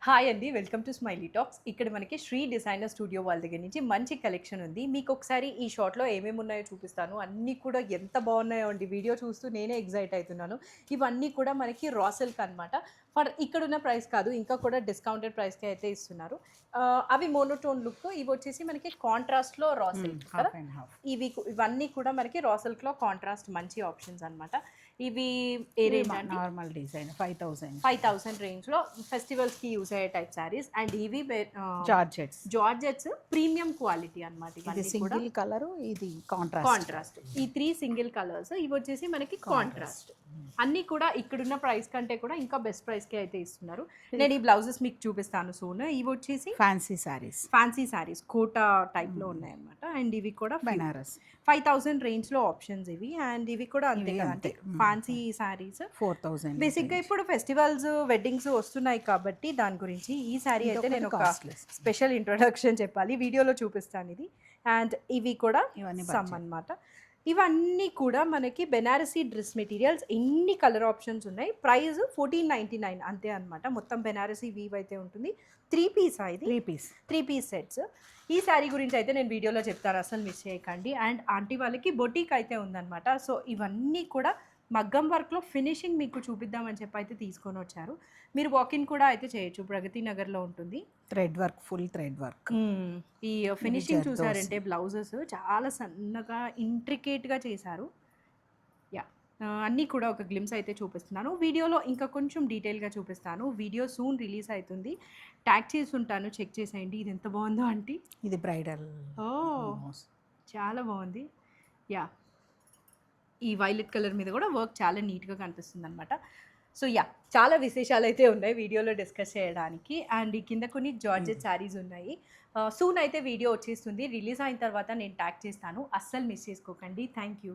Hi అండి. Welcome to smiley talks. ఇక్కడ మనకి శ్రీ డిజైనర్ స్టూడియో వాళ్ళ దగ్గర నుంచి మంచి కలెక్షన్ ఉంది. మీకు ఒకసారి ఈ షార్ట్‌లో ఏమేమి ఉన్నాయో చూపిస్తాను. అన్నీ కూడా ఎంత బాగున్నాయో అండి. వీడియో చూస్తూ నేనే ఎక్సైట్ అయితున్నాను. ఇవన్నీ కూడా మనకి రా సిల్క్ అనమాట. ఫర్ ఇక్కడున్న ప్రైస్ కాదు, ఇంకా కూడా డిస్కౌంటెడ్ ప్రైస్‌కి అయితే ఇస్తున్నారు. అవి మోనోటోన్ లుక్. ఇవి వచ్చేసి మనకి కాంట్రాస్ట్‌లో రా సిల్క్ కదా! Half and half. ఇవన్నీ కూడా మనకి రా సిల్క్‌లో కాంట్రాస్ట్ మంచి ఆప్షన్స్ అనమాట. ఇవి ఏ రేంజ్ అండి? Normal design 5000. 5000 రేంజ్‌లో ఫెస్టివల్స్‌కి యూజ్ అయ్యే టైప్ సారీస్. అండ్ ఇవి జార్జెట్స్. జార్జెట్స్ ప్రీమియం క్వాలిటీ అన్నమాట. ఇది ఇవన్నీ కూడా సింగిల్ కలర్, ఇది కాంట్రాస్ట్. కాంట్రాస్ట్. ఈ 3 సింగిల్ కలర్స్ ఇవి వచ్చేసి మనకి కాంట్రాస్ట్. అన్నీ కూడా ఇక్కడున్న ప్రైస్ కంటే కూడా ఇంకా బెస్ట్ ప్రైస్‌కి అయితే ఇస్తున్నారు. నేను ఈ బ్లౌజెస్ మీకు చూపిస్తాను సూన్. ఇవి వచ్చేసి ఫ్యాన్సీ సారీస్. ఫ్యాన్సీ సారీస్ కోటా టైప్‌లో ఉన్నాయన్నమాట. అండ్ ఇవి కూడా బెనారస్ 5000 రేంజ్‌లో ఆప్షన్స్ ఇవి. అండ్ ఇవి కూడా అంతే ఇవి కదండి. అంతే. ఫ్యాన్సీ సారీస్ 4000. బేసిక్‌గా ఇప్పుడు ఫెస్టివల్స్, వెడ్డింగ్స్ వస్తున్నాయి కాబట్టి దాని గురించి ఈ సారీ అయితే నేను ఒక కాస్ట్లెస్. స్పెషల్ ఇంట్రొడక్షన్ చెప్పాలి. వీడియోలో చూపిస్తాను ఇది. అండ్ ఇవి కూడా ఇవన్నీ సమ్ budget. అన్నమాట. ఇవన్నీ కూడా మనకి బెనారసీ డ్రెస్ మెటీరియల్స్. ఎన్ని కలర్ ఆప్షన్స్ ఉన్నాయి. ప్రైస్ 1499 అంతే అన్నమాట. మొత్తం బెనారసీ వీవ్ అయితే ఉంటుంది. 3 పీస్ ఇది. 3 పీస్. 3 piece sets. ఈ శారీ గురించి అయితే నేను వీడియోలో చెప్తాను, అసలు మిస్ చేయకండి. అండ్ ఆంటీ వాళ్ళకి బొటీక్ అయితే ఉందన్నమాట. సో ఇవన్నీ కూడా మగ్గం వర్క్లో ఫినిషింగ్ మీకు చూపిద్దామని చెప్పి అయితే తీసుకొని వచ్చారు. మీరు వాకిన్ కూడా అయితే చేయొచ్చు. ప్రగతి నగర్లో ఉంటుంది. Thread work, full thread work. ఈ ఫినిషింగ్ జర్దోసి. చూసారంటే బ్లౌజెస్ చాలా సన్నగా ఇంట్రికేట్గా చేశారు. యా, అన్నీ కూడా ఒక గ్లిమ్స్ అయితే చూపిస్తున్నాను. వీడియోలో ఇంకా కొంచెం డీటెయిల్గా చూపిస్తాను. వీడియో సూన్ రిలీజ్ అవుతుంది. ట్యాగ్ చేసి ఉంటాను, చెక్ చేసేయండి. ఇది ఎంత బాగుందో ఆంటీ. ఇది బ్రైడల్. ఓ చాలా బాగుంది. యా, ఈ వైలెట్ కలర్ మీద కూడా వర్క్ చాలా నీట్గా కనిపిస్తుంది అనమాట. సో యా, చాలా విశేషాలు అయితే ఉన్నాయి వీడియోలో డిస్కస్ చేయడానికి. అండ్ ఈ కింద కొన్ని జార్జెట్ శారీస్ ఉన్నాయి. సూన్ అయితే వీడియో వచ్చేస్తుంది. రిలీజ్ అయిన తర్వాత నేను ట్యాగ్ చేస్తాను, అస్సలు మిస్ చేసుకోకండి. Thank you.